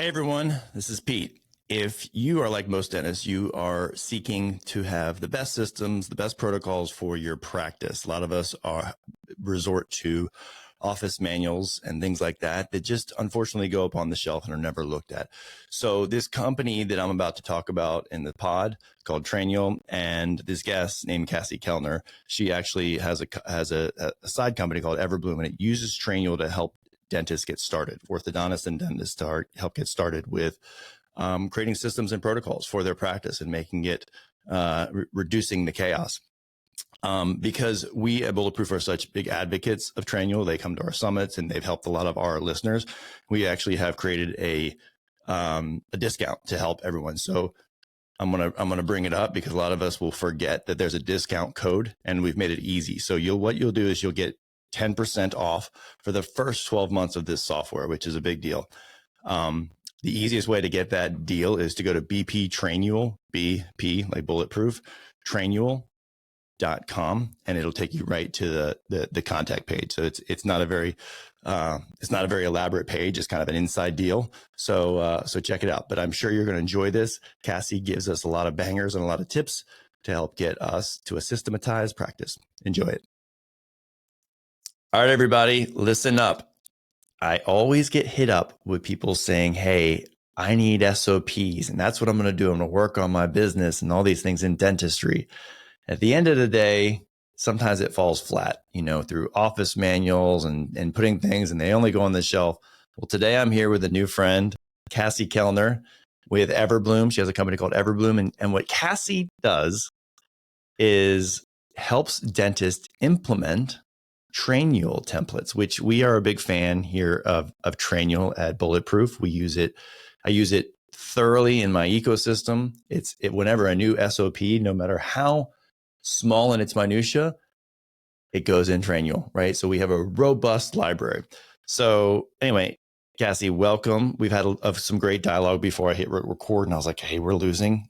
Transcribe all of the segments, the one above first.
Hey everyone, this is Pete. If you are like most dentists, you are seeking to have the best systems, the best protocols for your practice. A lot of us resort to office manuals and things like that just unfortunately go up on the shelf and are never looked at. So this company that I'm about to talk about in the pod called Trainual, and this guest named Cassie Kellner, she actually has a side company called Everbloom, and it uses Trainual to help dentists get started, orthodontists and dentists to help get started with creating systems and protocols for their practice and making it, reducing the chaos. Because we at Bulletproof are such big advocates of Trainual, they come to our summits and they've helped a lot of our listeners. We actually have created a discount to help everyone. So I'm gonna bring it up because a lot of us will forget that there's a discount code, and we've made it easy. So what you'll do is you'll get 10% off for the first 12 months of this software, which is a big deal. The easiest way to get that deal is to go to BP Trainual, BP like Bulletproof, Trainual.com, and it'll take you right to the contact page. So it's not a very elaborate page. It's kind of an inside deal. So check it out. But I'm sure you're going to enjoy this. Cassie gives us a lot of bangers and a lot of tips to help get us to a systematized practice. Enjoy it. All right, everybody, listen up. I always get hit up with people saying, hey, I need SOPs, and that's what I'm going to do. I'm going to work on my business and all these things in dentistry. At the end of the day, sometimes it falls flat, through office manuals and putting things, and they only go on the shelf. Well, today I'm here with a new friend, Cassie Kellner with Everbloom. She has a company called Everbloom. And what Cassie does is helps dentists implement Trainual templates, which we are a big fan here of Trainual at Bulletproof. We use it. I use it thoroughly in my ecosystem. Whenever a new SOP, no matter how small in its minutia, it goes in Trainual, right? So we have a robust library. So anyway, Cassie, welcome. We've had some great dialogue before I hit record, and I was like, hey, we're losing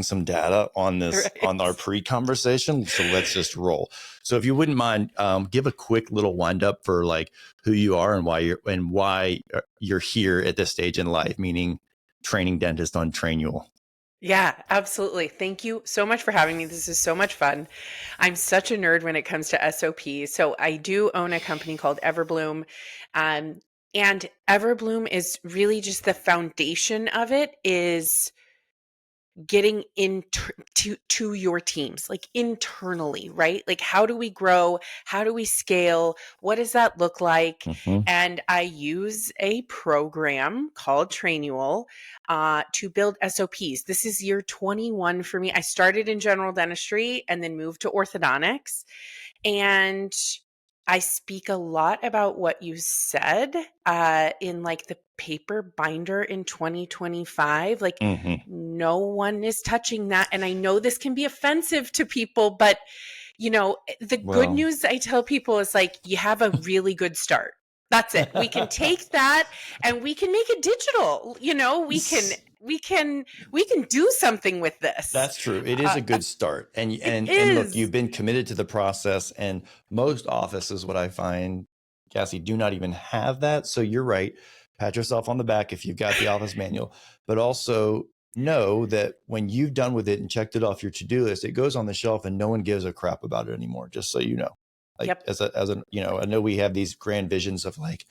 some data on this, right, on our pre-conversation. So let's just roll. So if you wouldn't mind, give a quick little wind up for like who you are and why you're here at this stage in life, meaning training dentists on Trainual. Yeah, absolutely. Thank you so much for having me. This is so much fun. I'm such a nerd when it comes to SOPs. So I do own a company called Everbloom. And Everbloom is really just the foundation of it is getting to your teams, like internally, right? Like, how do we grow? How do we scale? What does that look like? Mm-hmm. And I use a program called Trainual to build SOPs. This is year 21 for me. I started in general dentistry and then moved to orthodontics. And I speak a lot about what you said in like the paper binder in 2025. Like, mm-hmm. No one is touching that. And I know this can be offensive to people, but the good news I tell people is like, you have a really good start. That's it. We can take that and we can make it digital. We can do something with this. That's true. It is a good start. And look, you've been committed to the process, and most offices, what I find, Cassie, do not even have that. So you're right. Pat yourself on the back if you've got the office manual, but also know that when you've done with it and checked it off your to-do list, it goes on the shelf and no one gives a crap about it anymore. Just so you know, like, yep. as a, I know we have these grand visions of like,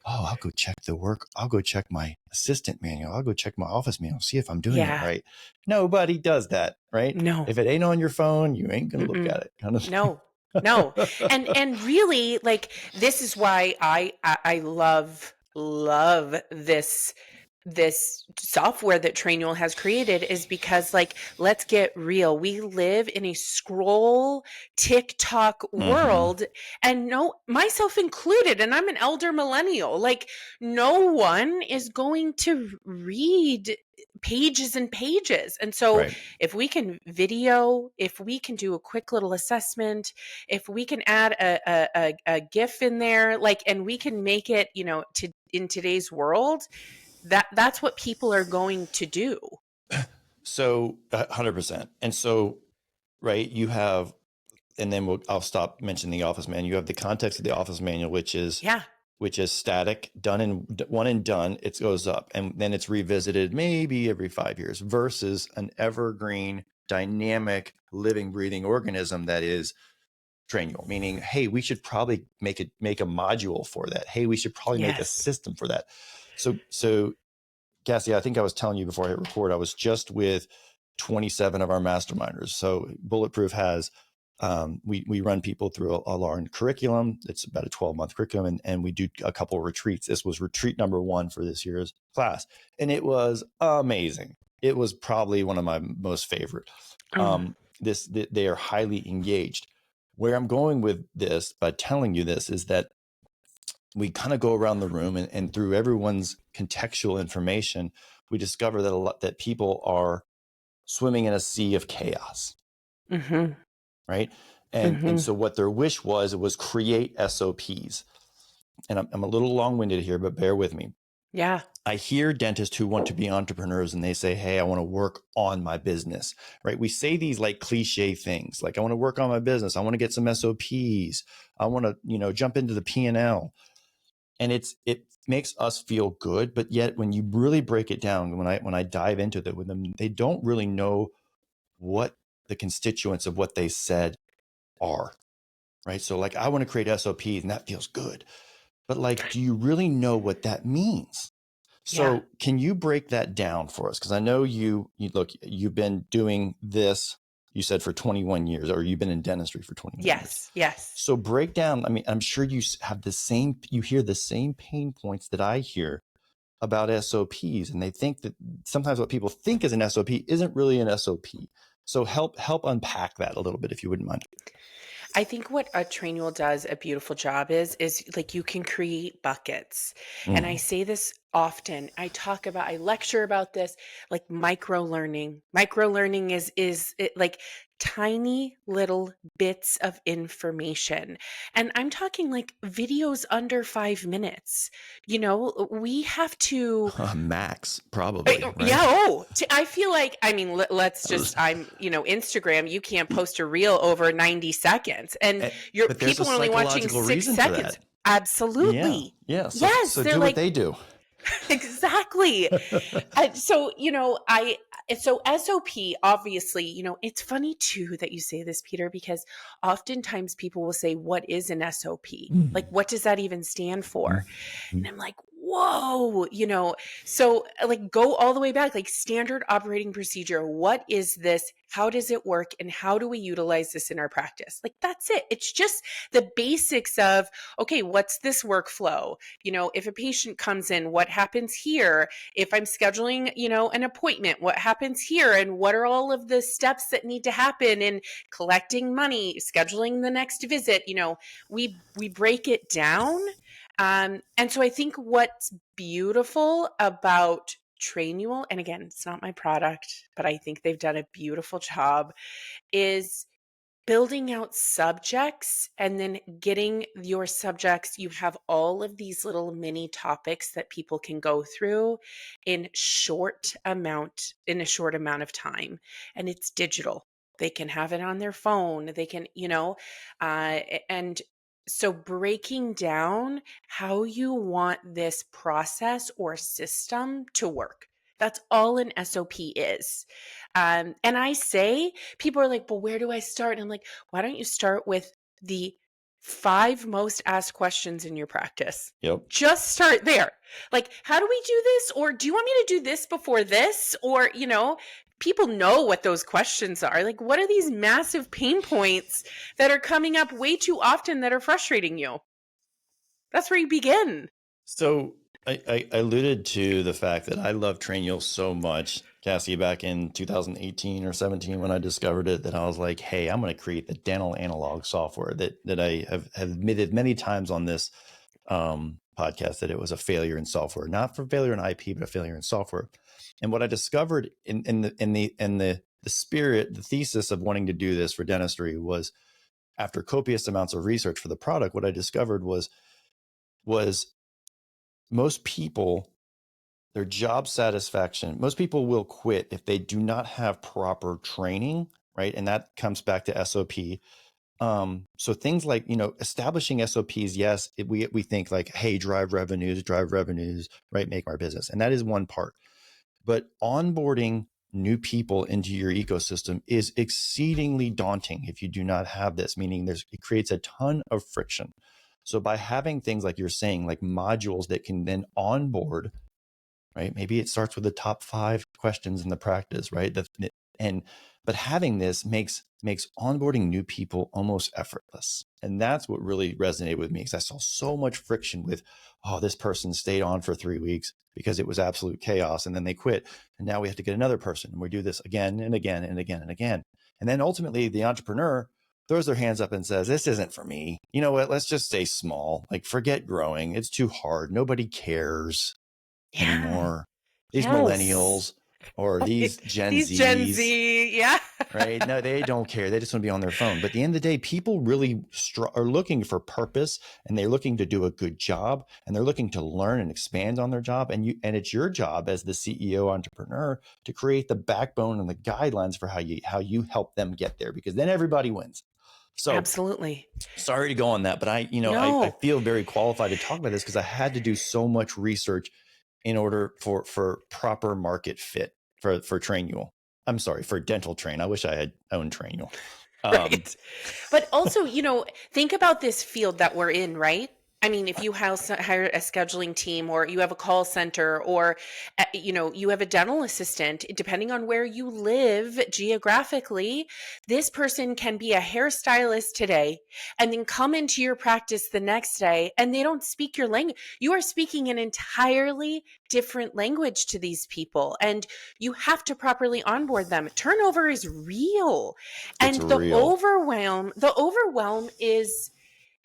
oh, I'll go check the work. I'll go check my assistant manual. I'll go check my office manual, see if I'm doing it right. Nobody does that, right? No. If it ain't on your phone, you ain't going to look at it. Kind of. No. And really, like, this is why I love this software that Trainual has created, is because, like, let's get real. We live in a scroll TikTok world, and myself included, and I'm an elder millennial. Like, no one is going to read pages and pages. And so if we can video, if we can do a quick little assessment, if we can add a GIF in there, like, and we can make it, in today's world, that's what people are going to do. So 100%. And so, right, you have, and then I'll stop mentioning the office manual. You have the context of the office manual, which is which is static, one and done, it goes up, and then it's revisited maybe every 5 years, versus an evergreen, dynamic, living, breathing organism that is Trainual, meaning, hey, we should probably make a module for that. Hey, we should probably make a system for that. So Cassie, I think I was telling you before I hit record, I was just with 27 of our masterminders. So Bulletproof has, we run people through a large curriculum. It's about a 12-month curriculum, and we do a couple of retreats. This was retreat number 1 for this year's class, and it was amazing. It was probably one of my most favorite. They are highly engaged. Where I'm going with this by telling you this is that we kind of go around the room, and through everyone's contextual information, we discover that that people are swimming in a sea of chaos. Mm-hmm. Right. And so what their wish was, it was create SOPs. And I'm a little long-winded here, but bear with me. Yeah. I hear dentists who want to be entrepreneurs and they say, hey, I want to work on my business, right? We say these like cliche things, like I want to work on my business. I want to get some SOPs. I want to, jump into the P&L. And it makes us feel good. But yet when you really break it down, when I dive into it with them, they don't really know what the constituents of what they said are, right? So like, I want to create SOPs and that feels good. But like, do you really know what that means? So can you break that down for us? Because I know you've been doing this, you said, for 21 years, or you've been in dentistry for 21 years. Yes. So break down, I mean, I'm sure you hear the same pain points that I hear about SOPs, and they think that sometimes what people think is an SOP isn't really an SOP. So help unpack that a little bit, if you wouldn't mind. I think what a Trainual does a beautiful job is like you can create buckets. And I say this often. I lecture about this, like micro learning. Micro learning is like tiny little bits of information. And I'm talking like videos under 5 minutes. We have to Max, probably. Right? Yeah. I feel like, let's just, Instagram, you can't post a reel over 90 seconds and people only watching 6 seconds. Absolutely. Yeah. So they're do like, what they do. Exactly. So SOP, obviously, it's funny too that you say this, Peter, because oftentimes people will say, what is an SOP? Like, what does that even stand for? And I'm like, whoa, so like go all the way back, like standard operating procedure. What is this? How does it work? And how do we utilize this in our practice? Like, that's it. It's just the basics of, okay, what's this workflow? If a patient comes in, what happens here? If I'm scheduling, an appointment, what happens here? And what are all of the steps that need to happen in collecting money, scheduling the next visit? We break it down. And so I think what's beautiful about Trainual, and again, it's not my product, but I think they've done a beautiful job, is building out subjects and then getting your subjects. You have all of these little mini topics that people can go through in a short amount of time. And it's digital. They can have it on their phone. They can, and so breaking down how you want this process or system to work. That's all an SOP is. And I say, people are like, well, where do I start? And I'm like, why don't you start with the 5 most asked questions in your practice? Yep. Just start there. Like, how do we do this? Or do you want me to do this before this? Or, people know what those questions are. Like, what are these massive pain points that are coming up way too often that are frustrating you? That's where you begin. So I alluded to the fact that I love Trainual so much, Cassie, back in 2018 or 17 when I discovered it, that I was like, hey, I'm going to create the dental analog software that I have admitted many times on this podcast that it was a failure in software, not for failure in IP, but a failure in software. And what I discovered in the spirit, the thesis of wanting to do this for dentistry was, after copious amounts of research for the product, what I discovered was most people, their job satisfaction, most people will quit if they do not have proper training, right? And that comes back to SOP. So things like, establishing SOPs, yes, we think like, hey, drive revenues, right? Make our business. And that is one part. But onboarding new people into your ecosystem is exceedingly daunting if you do not have this, meaning it creates a ton of friction. So by having things like you're saying, like modules that can then onboard, right? Maybe it starts with the top 5 questions in the practice, right? But having this makes onboarding new people almost effortless. And that's what really resonated with me, because I saw so much friction with, oh, this person stayed on for 3 weeks because it was absolute chaos, and then they quit. And now we have to get another person. And we do this again and again and again and again. And then ultimately the entrepreneur throws their hands up and says, this isn't for me. You know what? Let's just stay small. Like, forget growing. It's too hard. Nobody cares anymore. These millennials or these Gen These Gen Zs, Z, yeah. right? No, they don't care. They just want to be on their phone. But at the end of the day, people really are looking for purpose, and they're looking to do a good job, and they're looking to learn and expand on their job. And it's your job as the CEO entrepreneur to create the backbone and the guidelines for how you help them get there, because then everybody wins. So absolutely. Sorry to go on that, but I feel very qualified to talk about this because I had to do so much research in order for proper market fit for Trainual. I'm sorry, for Dental Train. I wish I had owned Trainual. Right. But also, think about this field that we're in, right? I mean, if you hire a scheduling team, or you have a call center, or, you have a dental assistant, depending on where you live geographically, this person can be a hairstylist today and then come into your practice the next day, and they don't speak your language. You are speaking an entirely different language to these people, and you have to properly onboard them. Turnover is real. And It's real. the overwhelm is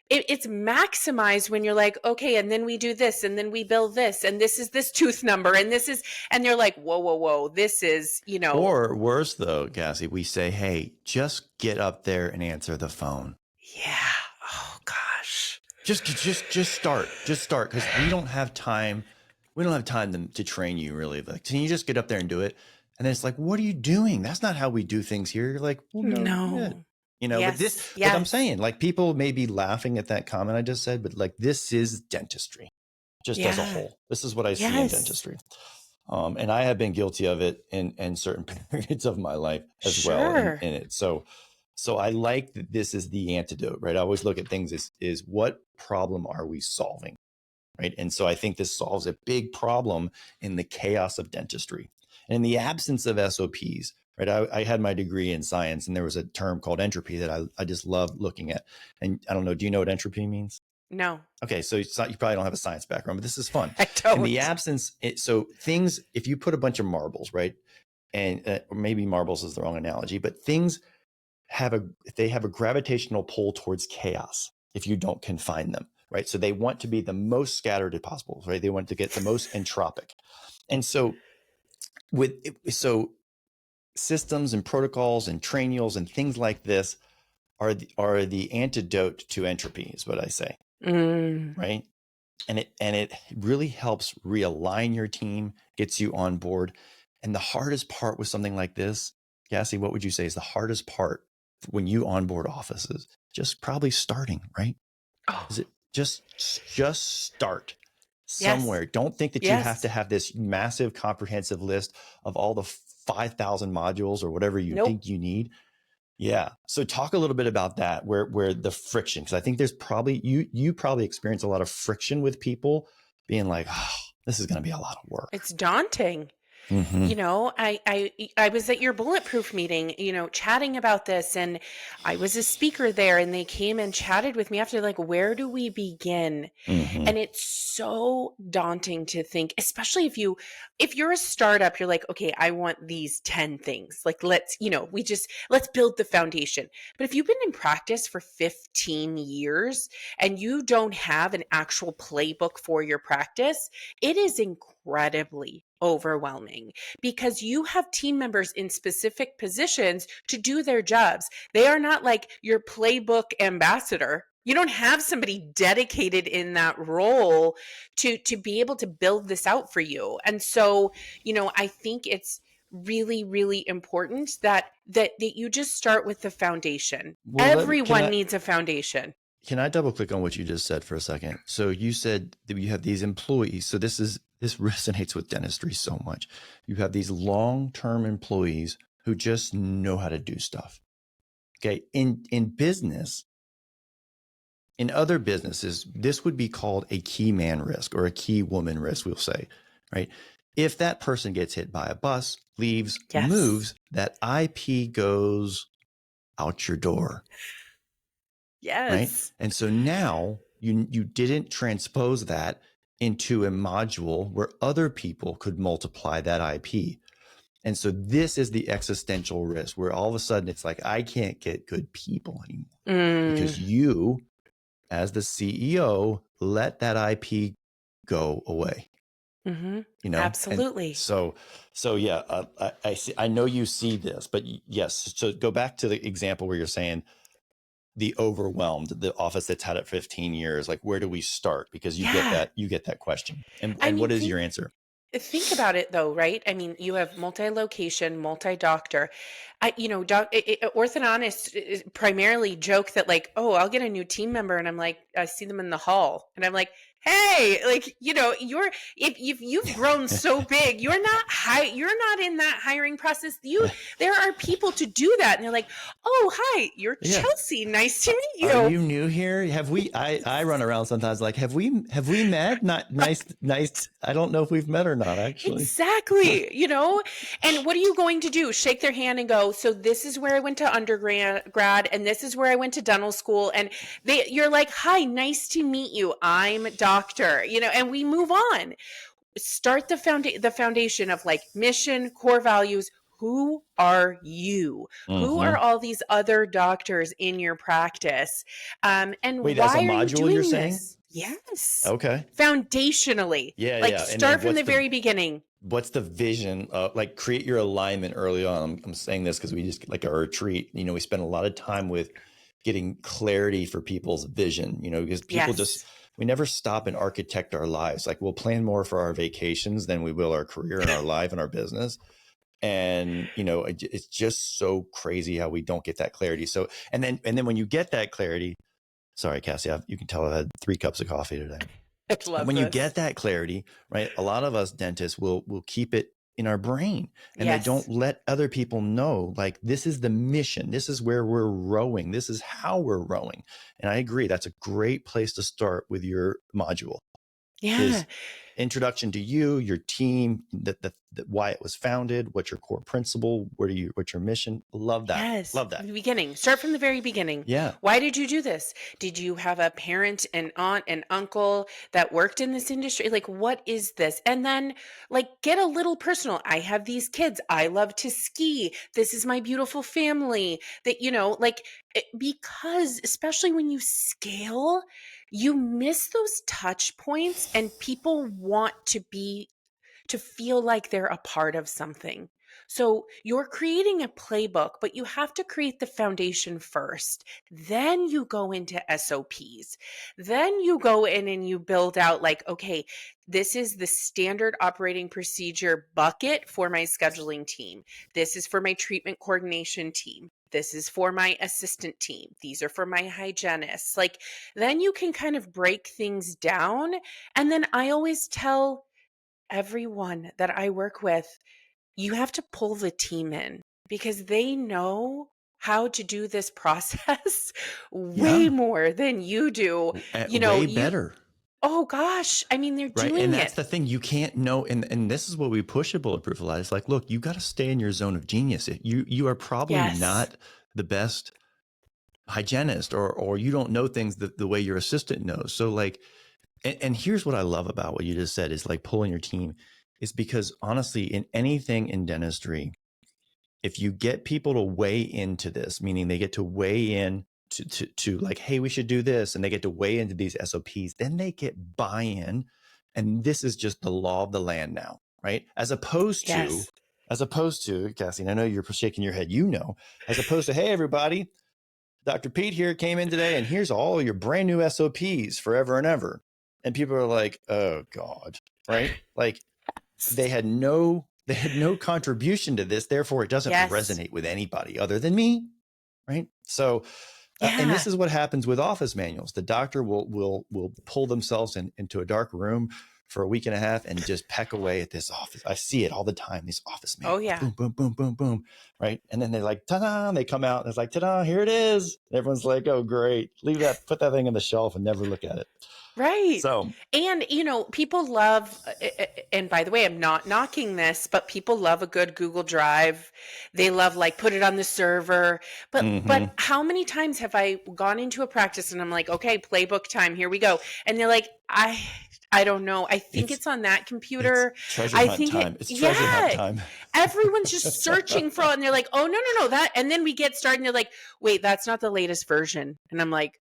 it's maximized when you're like, okay, and then we do this, and then we bill this, and this is this tooth number, and this is, and they're like, whoa, this is, Or worse though, Cassie, we say, hey, just get up there and answer the phone. Yeah. Oh gosh. Just start, because we don't have time. We don't have time to train you, really. Like, can you just get up there and do it? And then it's like, what are you doing? That's not how we do things here. You're like, well, no. Yes. But I'm saying, like, people may be laughing at that comment I just said, but like, this is dentistry just as a whole. This is what I see in dentistry. And I have been guilty of it in certain periods of my life as well in it. So I like that this is the antidote, right? I always look at things is what problem are we solving, right? And so I think this solves a big problem in the chaos of dentistry. And in the absence of SOPs, right? I had my degree in science, and there was a term called entropy that I just love looking at. And I don't know, do you know what entropy means? No. Okay, so you probably don't have a science background, but this is fun. I don't. In the absence, things, if you put a bunch of marbles, right? And or maybe marbles is the wrong analogy, but things have a gravitational pull towards chaos if you don't confine them, right? So they want to be the most scattered as possible, right? They want to get the most entropic. And so systems and protocols and trainuals and things like this are the antidote to entropy, is what I say. Right? And it really helps realign your team, gets you on board. And the hardest part with something like this, Cassie, what would you say is the hardest part when you onboard offices? Just probably starting, right? Oh. Is it just start somewhere? Yes. Don't think that you have to have this massive comprehensive list of all the 5,000 modules or whatever you think you need. Yeah. So talk a little bit about that, where the friction, because I think there's probably, you probably experience a lot of friction with people being like, oh, this is going to be a lot of work. It's daunting. I was at your Bulletproof meeting, chatting about this, and I was a speaker there, and they came and chatted with me after, like, where do we begin? And it's so daunting to think, especially if you're a startup, you're like, okay, I want these 10 things. Like, let's build the foundation. But if you've been in practice for 15 years and you don't have an actual playbook for your practice, it is incredibly overwhelming, because you have team members in specific positions to do their jobs. They are not like your playbook ambassador. You don't have somebody dedicated in that role to be able to build this out for you. And so, I think it's really, really important that you just start with the foundation. Well, Everyone needs a foundation. can I double click on what you just said for a second? So you said that you have these employees. So this resonates with dentistry so much. You have these long-term employees who just know how to do stuff. Okay. In business, in other businesses, this would be called a key man risk or a key woman risk, we'll say, right? If that person gets hit by a bus, leaves, Yes. moves, that IP goes out your door. Yes. Right. And so now you didn't transpose that into a module where other people could multiply that IP. And so this is the existential risk where all of a sudden it's like, I can't get good people anymore because you, as the CEO, let that IP go away. Mm-hmm. You know, absolutely. And so yeah, I see. I know you see this, but yes. So go back to the example where you're saying the overwhelmed, the office that's had it 15 years. Like, where do we start? Because you get that question. And what is your answer? Think about it though, right? I mean, you have multi-location, multi-doctor. Orthodontists primarily joke that like, oh, I'll get a new team member and I'm like, I see them in the hall and I'm like, hey, like, if you've grown so big, you're not in that hiring process. There are people to do that. And they're like, oh, hi, you're Chelsea. Nice to meet you. Are you new here? Have we, I run around sometimes like, have we met? Not nice. I don't know if we've met or not, actually. Exactly. And what are you going to do? Shake their hand and go, so this is where I went to undergrad and this is where I went to dental school. And you're like, hi, nice to meet you. I'm doctor, and we move on. Start the foundation of like mission, core values. Who are you? Mm-hmm. Who are all these other doctors in your practice? And wait, why are you doing this? Saying? Yes. Okay. Foundationally. Yeah. Start from the very beginning. What's the vision? Like create your alignment early on. I'm saying this because we just like a retreat. We spend a lot of time with getting clarity for people's vision. Because people we never stop and architect our lives. Like we'll plan more for our vacations than we will our career and our life and our business. And it's just so crazy how we don't get that clarity. So and then when you get that clarity. Sorry, Cassie, you can tell I've had 3 cups of coffee today. When you get that clarity, right? A lot of us dentists will keep it in our brain and they don't let other people know, like, this is the mission. This is where we're rowing. This is how we're rowing. And I agree. That's a great place to start with your module. Yeah. Introduction to you, your team, why it was founded, what's your core principle, what's your mission. Love that. Yes. Love that. The beginning. Start from the very beginning. Yeah. Why did you do this? Did you have a parent, an aunt, an uncle that worked in this industry? Like, what is this? And then like get a little personal. I have these kids. I love to ski. This is my beautiful family. That, because especially when you scale, you miss those touch points and people want to feel like they're a part of something. So you're creating a playbook, but you have to create the foundation first. Then you go into SOPs. Then you go in and you build out like, okay, this is the standard operating procedure bucket for my scheduling team. This is for my treatment coordination team. This is for my assistant team. These are for my hygienists. Like, then you can kind of break things down. And then I always tell everyone that I work with, you have to pull the team in because they know how to do this process way more than you do. Way better. Oh gosh. I mean, they're doing it. And that's the thing. You can't know. And this is what we push at Bulletproof a lot. It's like, look, you got to stay in your zone of genius. You are probably not the best hygienist or you don't know things the way your assistant knows. So like, and here's what I love about what you just said is like pulling your team is because honestly, in anything in dentistry, if you get people to weigh into this, meaning they get to weigh in to like, hey, we should do this. And they get to weigh into these SOPs, then they get buy-in. And this is just the law of the land now, right? As opposed to, Cassie, and I know you're shaking your head, as opposed to, hey, everybody, Dr. Pete here came in today and here's all your brand new SOPs forever and ever. And people are like, oh God, right? Like they had no They had no contribution to this. Therefore, it doesn't Yes. resonate with anybody other than me. Right. So, and this is what happens with office manuals. The doctor will pull themselves into a dark room for a week and a half and just peck away at this office. I see it all the time. These office manuals. Oh, yeah. Boom, boom, boom, boom, boom. Right. And then they're like, ta-da, and they come out and it's like, ta-da, here it is. And everyone's like, oh, great. Leave that, put that thing on the shelf and never look at it. Right. So, and people love, and by the way, I'm not knocking this, but people love a good Google Drive. They love like put it on the server. But how many times have I gone into a practice and I'm like, okay, Playbook time, here we go. And they're like, I don't know. I think it's on that computer. It's treasure hunt time. It's treasure hunt time. Everyone's just searching for it. And they're like, oh, no, that. And then we get started and they're like, wait, that's not the latest version. And I'm like,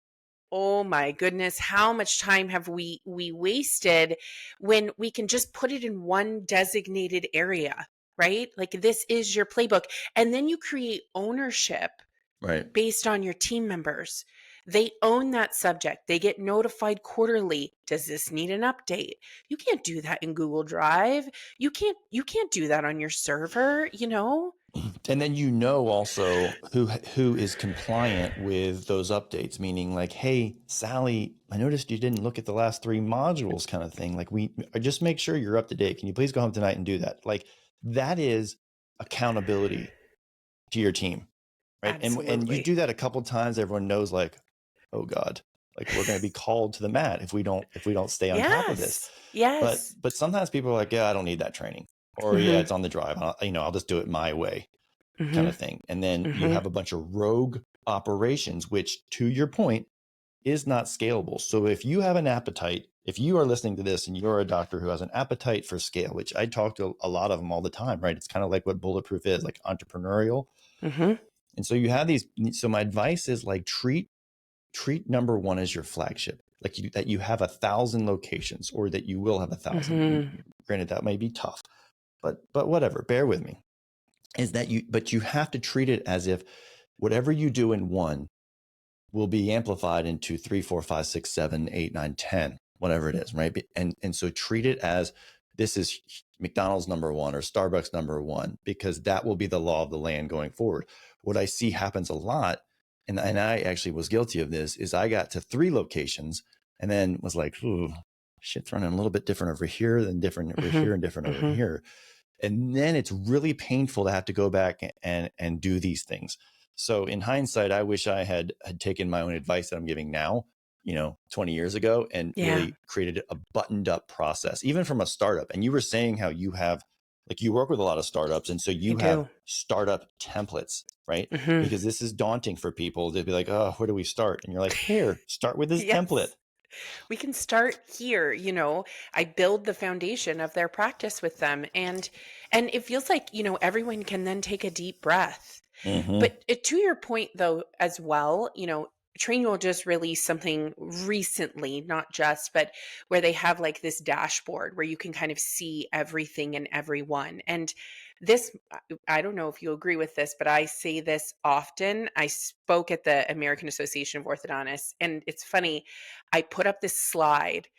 oh my goodness, how much time have we wasted when we can just put it in one designated area, right? Like this is your playbook. And then you create ownership based on your team members. They own that subject. They get notified quarterly. Does this need an update? You can't do that in Google Drive. You can't do that on your server, And then also who is compliant with those updates, meaning like, hey, Sally, I noticed you didn't look at the last 3 modules kind of thing. Like just make sure you're up to date. Can you please go home tonight and do that? Like that is accountability to your team, right? And you do that a couple of times, everyone knows like, oh God, like we're going to be called to the mat if we don't stay on top of this. Yes. But sometimes people are like, yeah, I don't need that training. Or yeah, it's on the drive. I'll just do it my way kind of thing. And then you have a bunch of rogue operations, which to your point is not scalable. So if you have an appetite, if you are listening to this and you're a doctor who has an appetite for scale, which I talk to a lot of them all the time, right? It's kind of like what Bulletproof is, like entrepreneurial. And so you have these. So my advice is like treat number 1 as your flagship, like that you have 1,000 locations or that you will have 1,000. Granted, that may be tough. But whatever, bear with me, but you have to treat it as if whatever you do in 1 will be amplified into 3, 4, 5, 6, 7, 8, 9, 10, whatever it is, right? And so treat it as this is McDonald's number 1 or Starbucks number 1, because that will be the law of the land going forward. What I see happens a lot, and I actually was guilty of this, is I got to 3 locations and then was like, ooh, shit's running a little bit different over here than different over here and different over here. And then it's really painful to have to go back and do these things. So in hindsight, I wish I had taken my own advice that I'm giving now, 20 years ago, and really created a buttoned up process, even from a startup. And you were saying how you have, like, you work with a lot of startups. And so you have startup templates, right? Because this is daunting for people. They'd be like, oh, where do we start? And you're like, here, start with this template. We can start here. I build the foundation of their practice with them. And it feels like, everyone can then take a deep breath. But to your point, though, as well, Trainual just released something recently, not just, but where they have like this dashboard where you can kind of see everything and everyone. And this, I don't know if you agree with this, but I say this often. I spoke at the American Association of Orthodontists, and it's funny. I put up this slide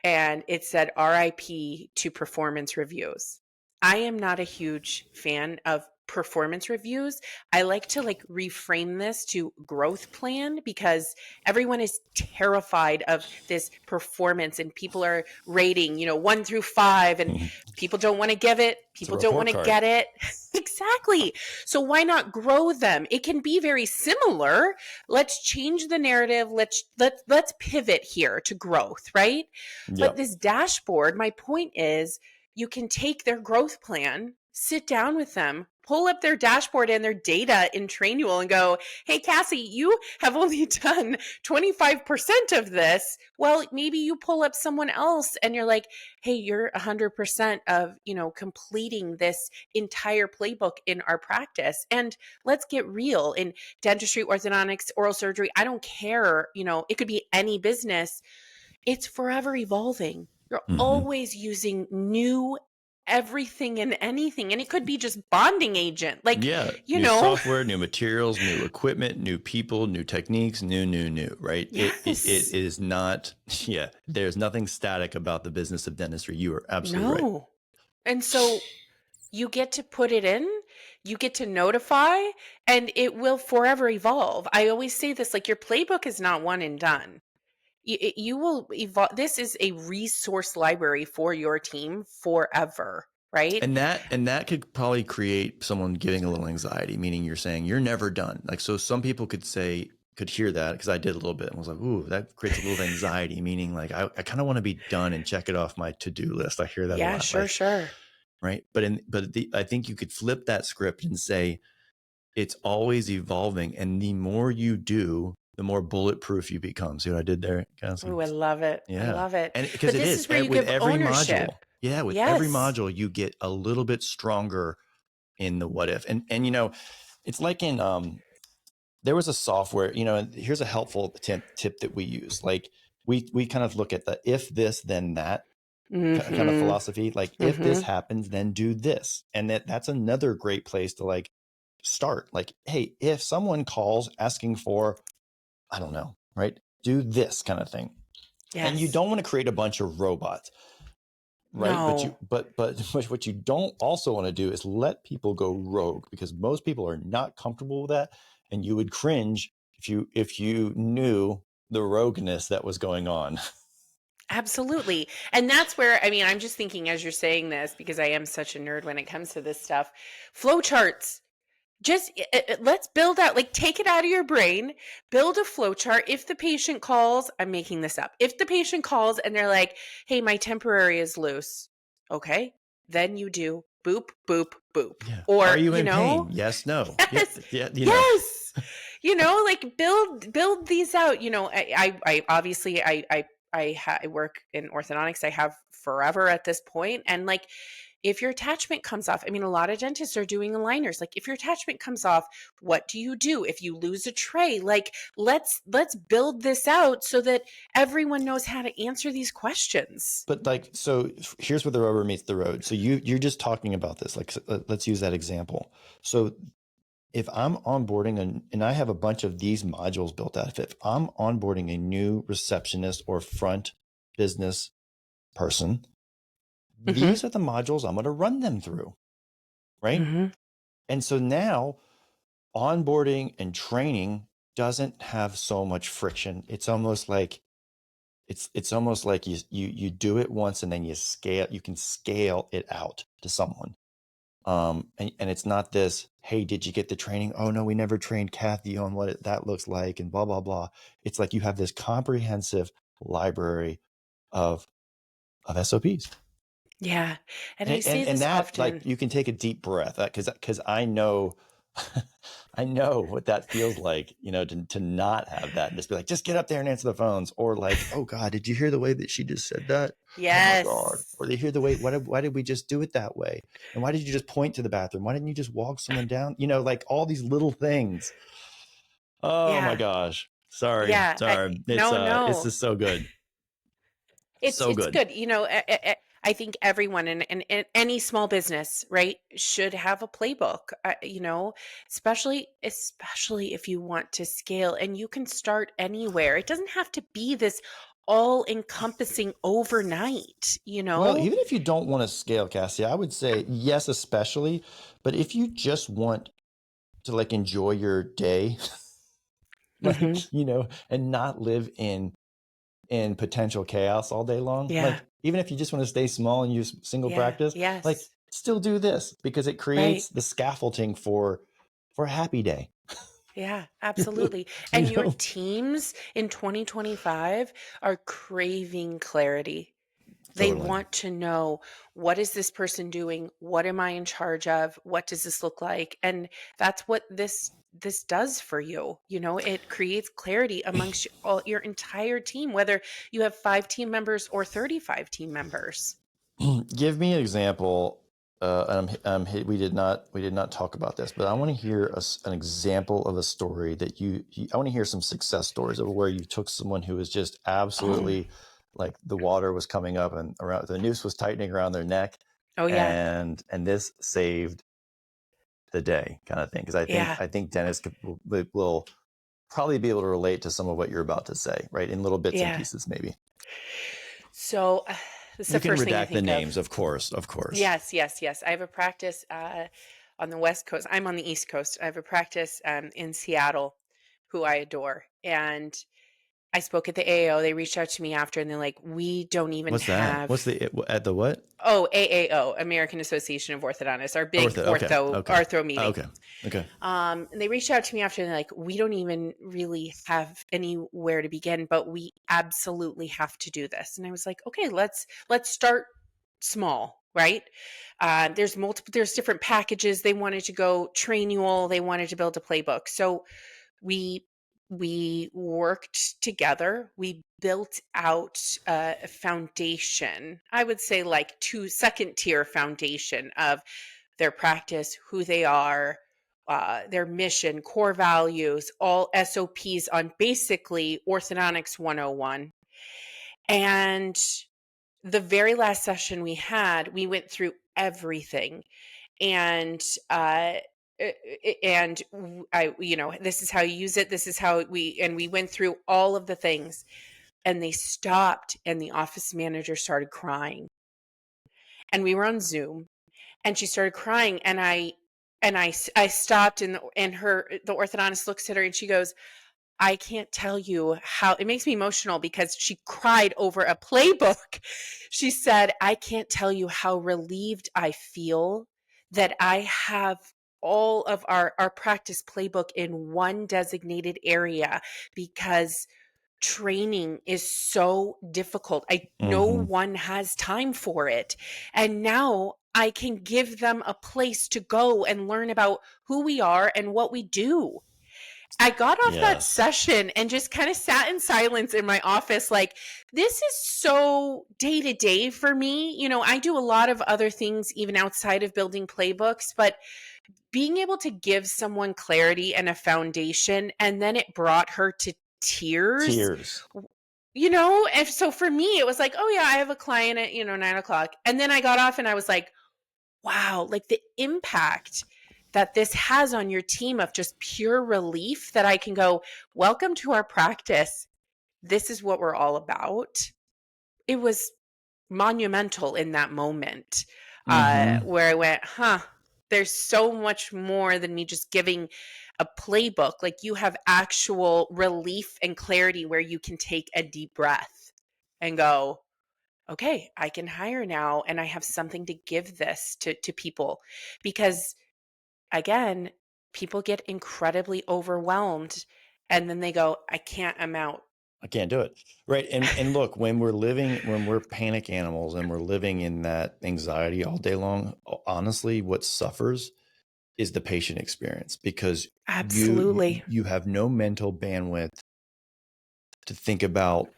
and it said RIP to performance reviews. I am not a huge fan of performance reviews. I like to reframe this to growth plan, because everyone is terrified of this performance and people are rating, 1 through 5, and people don't want to give it. People don't want to get it. Exactly. So why not grow them? It can be very similar. Let's change the narrative. Let's pivot here to growth, right? Yep. But this dashboard, my point is, you can take their growth plan, sit down with them, pull up their dashboard and their data in Trainual and go, hey, Cassie, you have only done 25% of this. Well, maybe you pull up someone else and you're like, hey, you're 100% of, completing this entire playbook in our practice. And let's get real. In dentistry, orthodontics, oral surgery, I don't care. It could be any business. It's forever evolving. You're always using new everything and anything, and it could be just bonding agent, new software, new materials, new equipment, new people, new techniques, new, right? Yes. It is not, there's nothing static about the business of dentistry. You are absolutely right. And so You get to put it in, you get to notify, and it will forever evolve. I always say this, like, your playbook is not one and done. You will evolve. This is a resource library for your team forever, right? And that could probably create someone getting a little anxiety, meaning you're saying you're never done. Like, so some people could hear that, because I did a little bit and was like, ooh, that creates a little anxiety, meaning like I kind of want to be done and check it off my to-do list. I hear that a Yeah, lot. sure, Like, sure. right. I think you could flip that script and say it's always evolving. And the more you do, the more bulletproof you become. See what I did there, Cassie? Oh, I love it. I Yeah. love it. And because But it this is is where you with give every ownership. module. Yeah. With every Yes. module, you get a little bit stronger in the what if. And you know, it's like in there was a software, you know, and here's a helpful tip that we use. Like we kind of look at the if this then that kind of Mhm. philosophy. Like if this Mhm. happens, then do this. And that's another great place to like start. Like, hey, if someone calls asking for, I don't know, right? Do this kind of thing. And you Yes. don't want to create a bunch of robots, right? No. But what you don't also want to do is let people go rogue, because most people are not comfortable with that, and you would cringe if you knew the rogueness that was going on. Absolutely. And that's where, I mean, I'm just thinking as you're saying this, because I am such a nerd when it comes to this stuff. Flow charts. Just let's build out, like, take it out of your brain, build a flow chart. If the patient calls, I'm making this up. If the patient calls and they're like, "Hey, my temporary is loose." Okay? Then you do boop boop boop. Yeah. Are Or, you you in pain? know, Yes, no. Yeah, yes. yeah, you know. Yes. You know, like, build these out. You know, I obviously I work in orthodontics. I have forever at this point, and like, if your attachment comes off, I mean, a lot of dentists are doing aligners. Like, if your attachment comes off, what do you do if you lose a tray? Like, let's build this out so that everyone knows how to answer these questions. But like, so here's where the rubber meets the road. So you're just talking about this. Like, let's use that example. So if I'm onboarding and I have a bunch of these modules built out, if I'm onboarding a new receptionist or front business person, Hmm. these are the modules I'm going to run them through, right? Hmm. And so now onboarding and training doesn't have so much friction. It's almost like you do it once and then you can scale it out to someone. And it's not this, hey, did you get the training? Oh no, we never trained Kathy on what that looks like and blah, blah, blah. It's like you have this comprehensive library of SOPs. Yeah. And I say And this that, like, often. you can take a deep breath, because I know, I know what that feels like, you know, to not have that and just be like, just get up there and answer the phones, or like, oh God, did you hear the way that she just said that? Oh my God. Yes. Or they hear the way, why did we just do it that way? And why did you just point to the bathroom? Why didn't you just walk someone down? You know, like all these little things. Oh my Yeah. gosh. Sorry. Yeah. It's No, it's no. just so good. So It's good. good. You know, I think everyone in any small business, right, should have a playbook. You know, especially if you want to scale, and you can start anywhere. It doesn't have to be this all encompassing overnight. You Well, know. even if you don't want to scale, Cassie, I would say yes, especially. But if you just want to like enjoy your day, Hmm. like, you know, and not live in potential chaos all day long, Yeah. like even if you just want to stay small and use single Yeah. practice, like Yes. still do this, because it Right. creates the scaffolding for a happy day. Yeah, absolutely. You And your know, teams in 2025 are craving clarity. They totally. want to know, what is this person doing? What am I in charge of? What does this look like? And that's what this does for you. You know, it creates clarity amongst all your entire team, whether you have 5 team members or 35 team members. Give me an example. We did not talk about this, but I want to hear an example of a story that I want to hear some success stories of where you took someone who was just Oh, absolutely like the water was coming up and around, the noose was tightening around their neck, oh yeah. and this saved the day, kind of thing. Because Yeah. I think Dennis will probably be able to relate to some of what you're about to say, right? In little bits and Yeah. pieces, maybe. So It's the You can first thing I redact the think of. names, of course, of course. Yes, yes, yes. I have a practice on the West Coast. I'm on the East Coast. I have a practice in Seattle who I adore. And I spoke at the AAO. They reached out to me after and they're like, we don't even What's that? have. What's at the what? Oh, AAO, American Association of Orthodontists, our big Ortho. Okay. Okay. arthro meeting. Okay. Okay. And they reached out to me after and they're like, we don't even really have anywhere to begin, but we absolutely have to do this. And I was like, okay, let's start small, right? There's different packages. They wanted to go Trainual. They wanted to build a playbook. So we worked together. We built out a foundation. I would say like second tier foundation of their practice, who they are, their mission, core values, all SOPs on basically orthodontics 101. And the very last session we had, we went through everything. And this is how you use it. This is how we went through all of the things. And they stopped, and the office manager started crying. And we were on Zoom, and she started crying, and I stopped, and the orthodontist looks at her and she goes, I can't tell you how it makes me emotional because she cried over a playbook. She said, I can't tell you how relieved I feel that I have all of our practice playbook in one designated area because training is so difficult. No Mm-hmm. one has time for it. And now I can give them a place to go and learn about who we are and what we do. I got off that Yes. session and just kind of sat in silence in my office. Like, this is so day to day for me. I do a lot of other things even outside of building playbooks, but being able to give someone clarity and a foundation, and then it brought her to tears. And so for me, it was like, oh yeah, I have a client at, 9:00. And then I got off and I was like, wow, like the impact that this has on your team of just pure relief that I can go, welcome to our practice. This is what we're all about. It was monumental in that moment where I went, there's so much more than me just giving a playbook. Like, you have actual relief and clarity where you can take a deep breath and go, okay, I can hire now, and I have something to give this to people. Because again, people get incredibly overwhelmed and then they go, I'm out. I can't do it. Right. And look, when we're panic animals and we're living in that anxiety all day long, honestly, what suffers is the patient experience, because Absolutely. you have no mental bandwidth to think about,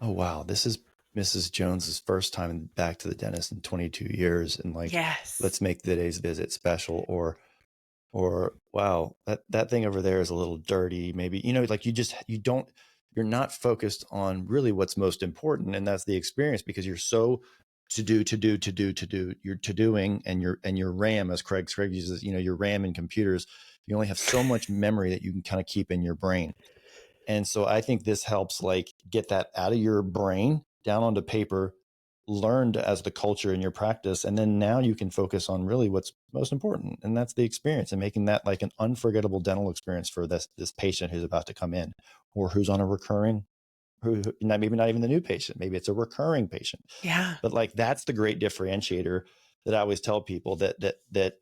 oh, wow, this is Mrs. Jones's first time back to the dentist in 22 years. And like, Yes. let's make today's visit special, or wow, that thing over there is a little dirty. Maybe, like you're not focused on really what's most important. And that's the experience, because you're so to do, you're to doing, and your RAM, as Craig uses, your RAM in computers, you only have so much memory that you can kind of keep in your brain. And so I think this helps like get that out of your brain down onto paper, learned as the culture in your practice. And then now you can focus on really what's most important. And that's the experience, and making that like an unforgettable dental experience for this patient who's about to come in, or who's on a recurring, maybe not even the new patient, maybe it's a recurring patient. Yeah. But like, that's the great differentiator that I always tell people, that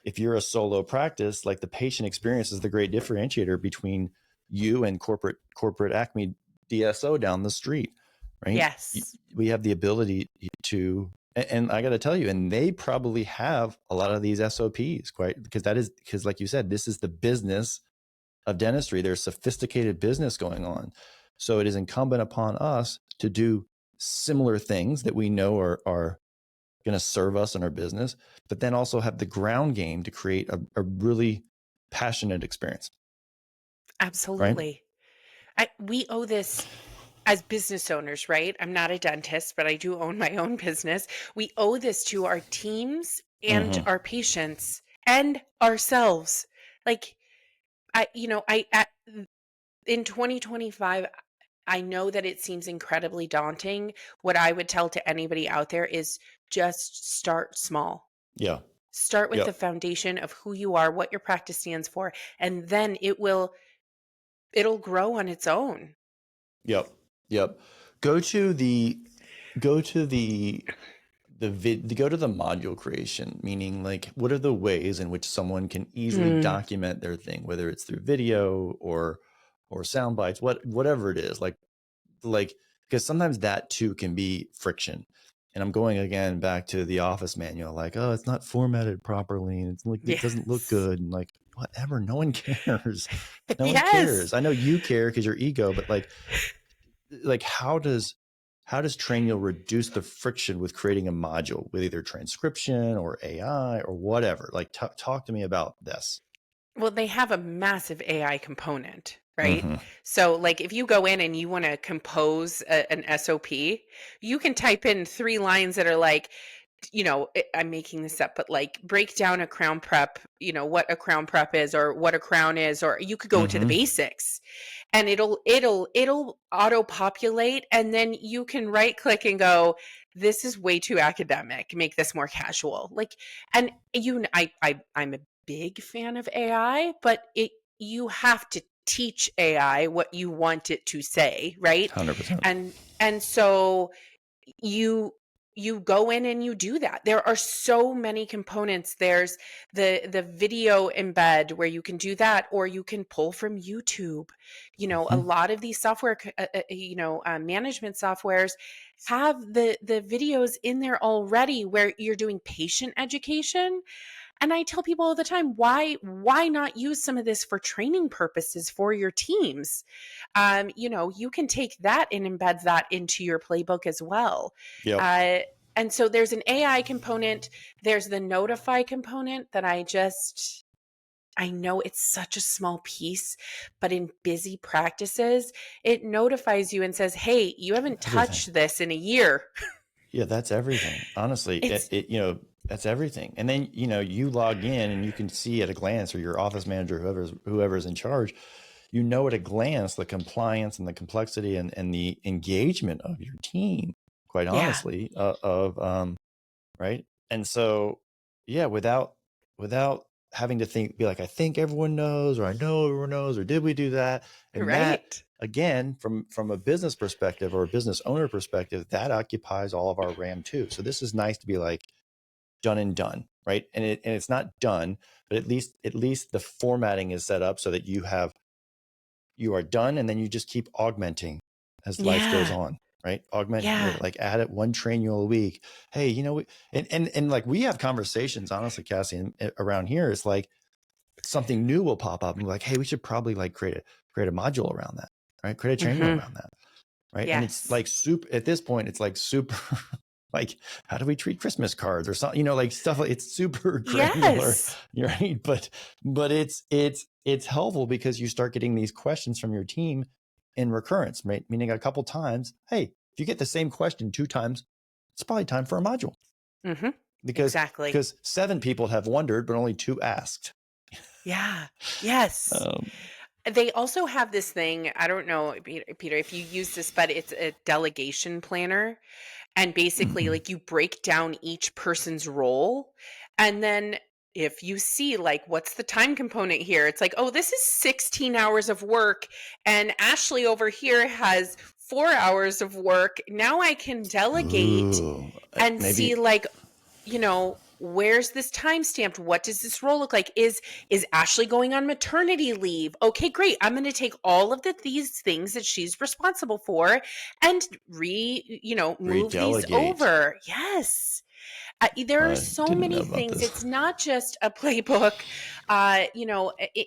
if you're a solo practice, like the patient experience is the great differentiator between you and corporate Acme DSO down the street, right? Yes. We have the ability to, and I got to tell you, and they probably have a lot of these SOPs, quite, because like you said, this is the business of dentistry. There's sophisticated business going on. So it is incumbent upon us to do similar things that we know are going to serve us in our business, but then also have the ground game to create a really passionate experience. Absolutely. Right? We owe this as business owners, right? I'm not a dentist, but I do own my own business. We owe this to our teams and our patients and ourselves. Like, in 2025, I know that it seems incredibly daunting. What I would tell to anybody out there is just start small. Yeah. Start with the Yep. foundation of who you are, what your practice stands for, and then it'll grow on its own. Yep. Yep. Go to the go to go to the module creation, meaning like what are the ways in which someone can easily Mm, document their thing, whether it's through video or sound bites, whatever it is, like because sometimes that too can be friction. And I'm going again back to the office manual, like, oh, it's not formatted properly and it's like it doesn't look yes. good, and like whatever, no one cares. No one Yes. cares. I know you care because your ego, but like how does Trainual reduce the friction with creating a module with either transcription or AI or whatever? Like talk to me about this. Well, they have a massive AI component, right? Mm-hmm. So, like, if you go in and you want to compose an SOP, you can type in 3 lines that are like, I'm making this up, but like break down a crown prep, what a crown prep is or what a crown is, or you could go to the Mm-hmm. basics and it'll auto populate. And then you can right click and go, this is way too academic. Make this more casual. Like, and I'm a big fan of AI, but you have to teach AI what you want it to say, right? 100%. And so you you go in and you do that. There are so many components. There's the video embed where you can do that, or you can pull from YouTube. A Mm-hmm. lot of these software management softwares have the videos in there already where you're doing patient education. And I tell people all the time, why not use some of this for training purposes for your teams? You can take that and embed that into your playbook as well. Yep. Uh, and so there's an AI component, there's the notify component that I know it's such a small piece, but in busy practices, it notifies you and says, hey, you haven't Everything. touched this in a year. Yeah, that's everything. Honestly, It's, that's everything. And then, you log in and you can see at a glance, or your office manager, whoever's in charge, at a glance the compliance and the complexity and the engagement of your team, quite yeah, honestly, of right. And so, yeah, without having to be like, I think everyone knows, or I know everyone knows, or did we do that? And that, right. again, from a business perspective or a business owner perspective, that occupies all of our RAM too. So this is nice to be like done and done, right? And it's not done, but at least the formatting is set up so that you are done, and then you just keep augmenting as life goes Yeah, on, right? Augment here, yeah, like add it one Trainual a week. Hey, and like we have conversations, honestly, Cassie, around here, it's like something new will pop up and be like, hey, we should probably like create a module around that, right? Create a Trainual hmm around that, right? And it's yes. like super, at this point, it's like super, like, how do we treat Christmas cards or something, like stuff like, it's super granular, Yes. right? But it's helpful because you start getting these questions from your team in recurrence, right? Meaning a couple times, hey, if you get the same question 2 times, it's probably time for a module, hmm because Exactly. because 7 people have wondered, but only 2 asked. Yeah. Yes. Um, They also have this thing. I don't know, Peter, if you use this, but it's a delegation planner. And basically, mhm. like you break down each person's role. And then if you see, like, what's the time component here? It's like, oh, this is 16 hours of work. And Ashley over here has 4 hours of work. Now I can delegate Ooh, and see, maybe like, where's this time stamped? What does this role look like? Is Ashley going on maternity leave? Okay, great. I'm going to take all of these things that she's responsible for and move these redelegate. over. Yes. There are I so didn't know many about things. this. It's not just a playbook,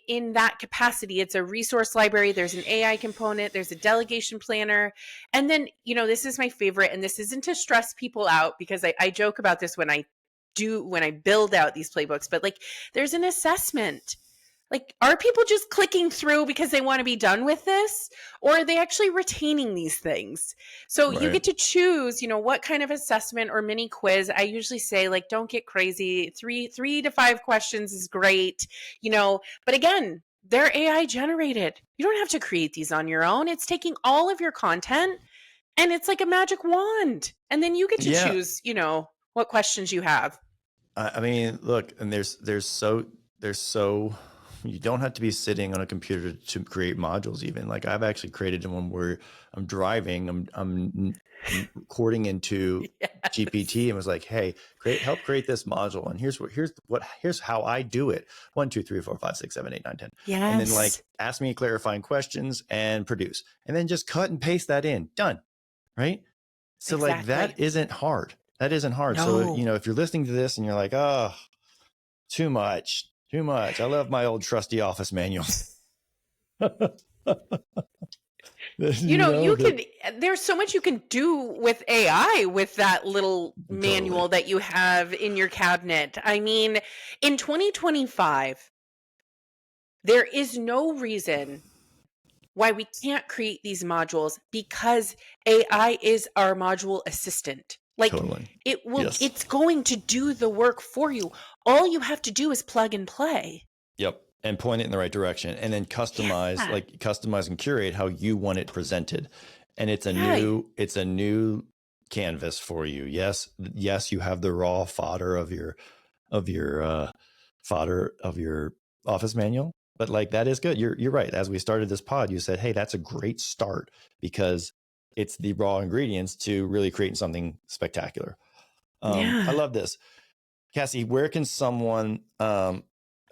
in that capacity. It's a resource library. There's an AI component. There's a delegation planner. And then, this is my favorite, and this isn't to stress people out because I joke about this when I build out these playbooks, but like there's an assessment. Like, are people just clicking through because they want to be done with this? Or are they actually retaining these things? So you Right. get to choose, what kind of assessment or mini quiz. I usually say, like, don't get crazy. Three to five questions is great, but again, They're AI generated. You don't have to create these on your own. It's taking all of your content and it's like a magic wand. And then you get to Yeah. choose, what questions you have. I mean, look, and there's so you don't have to be sitting on a computer to create modules. Even like I've actually created one where I'm driving, I'm recording into Yes. GPT and was like, hey, help create this module, and here's how I do it. 1, 2, 3, 4, 5, 6, 7, 8, 9, 10, Yes. and then like ask me clarifying questions and produce, and then just cut and paste that in. Done, right? So like that isn't hard. That isn't hard. No. So, if you're listening to this and you're like, oh, too much. I love my old trusty office manual. There's so much you can do with AI with that little manual that you have in your cabinet. I mean, in 2025, there is no reason why we can't create these modules because AI is our module assistant. Like it will, it's going to do the work for you. All you have to do is plug and play. Yep. And point it in the right direction, and then customize and curate how you want it presented. And it's a new canvas for you. Yes, you have the raw fodder of your office manual, but like that is good. You're right. As we started this pod, you said, hey, that's a great start because it's the raw ingredients to really creating something spectacular. I love this. Cassie, where can someone, I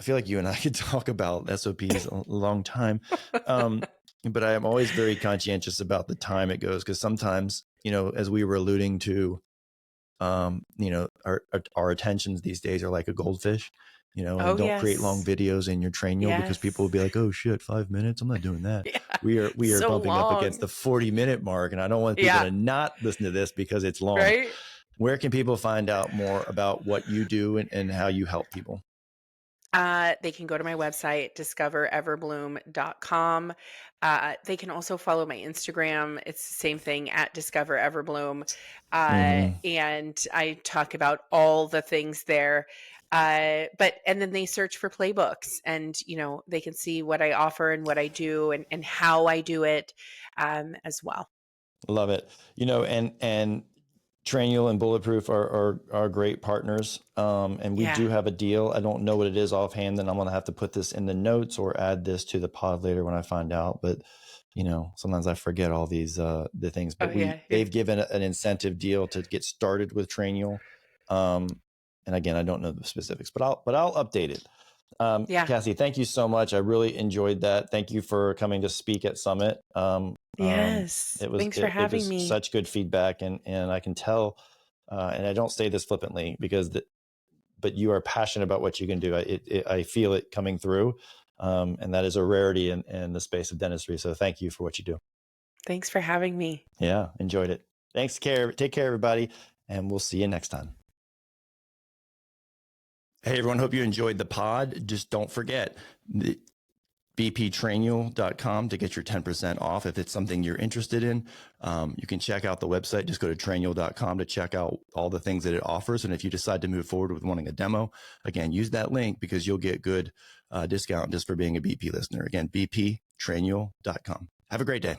feel like you and I could talk about SOPs a long time, but I am always very conscientious about the time it goes, because sometimes, as we were alluding to, our attentions these days are like a goldfish, and don't create long videos in your Trainual because people will be like, oh shit, 5 minutes. I'm not doing that. Yeah. We are so bumping up against the 40-minute mark, and I don't want people to not listen to this because it's long. Right? Where can people find out more about what you do and how you help people? They can go to my website, discovereverbloom.com. They can also follow my Instagram. It's the same thing, at discovereverbloom. And I talk about all the things there. And then they search for playbooks, and, they can see what I offer and what I do and how I do it, as well. Love it. And Trainual and Bulletproof are great partners. And we do have a deal. I don't know what it is offhand, and I'm going to have to put this in the notes or add this to the pod later when I find out. But, sometimes I forget all these, the things, but they've given an incentive deal to get started with Trainual. And again, I don't know the specifics, but I'll update it. Cassie, thank you so much. I really enjoyed that. Thank you for coming to speak at Summit. Thanks for having me. Such good feedback, and I can tell, and I don't say this flippantly but you are passionate about what you can do. I feel it coming through, and that is a rarity in the space of dentistry. So thank you for what you do. Thanks for having me. Yeah, enjoyed it. Thanks. Take care, everybody, and we'll see you next time. Hey, everyone. Hope you enjoyed the pod. Just don't forget bptrainual.com to get your 10% off. If it's something you're interested in, you can check out the website. Just go to trainual.com to check out all the things that it offers. And if you decide to move forward with wanting a demo, again, use that link because you'll get good discount just for being a BP listener. Again, bptrainual.com. Have a great day.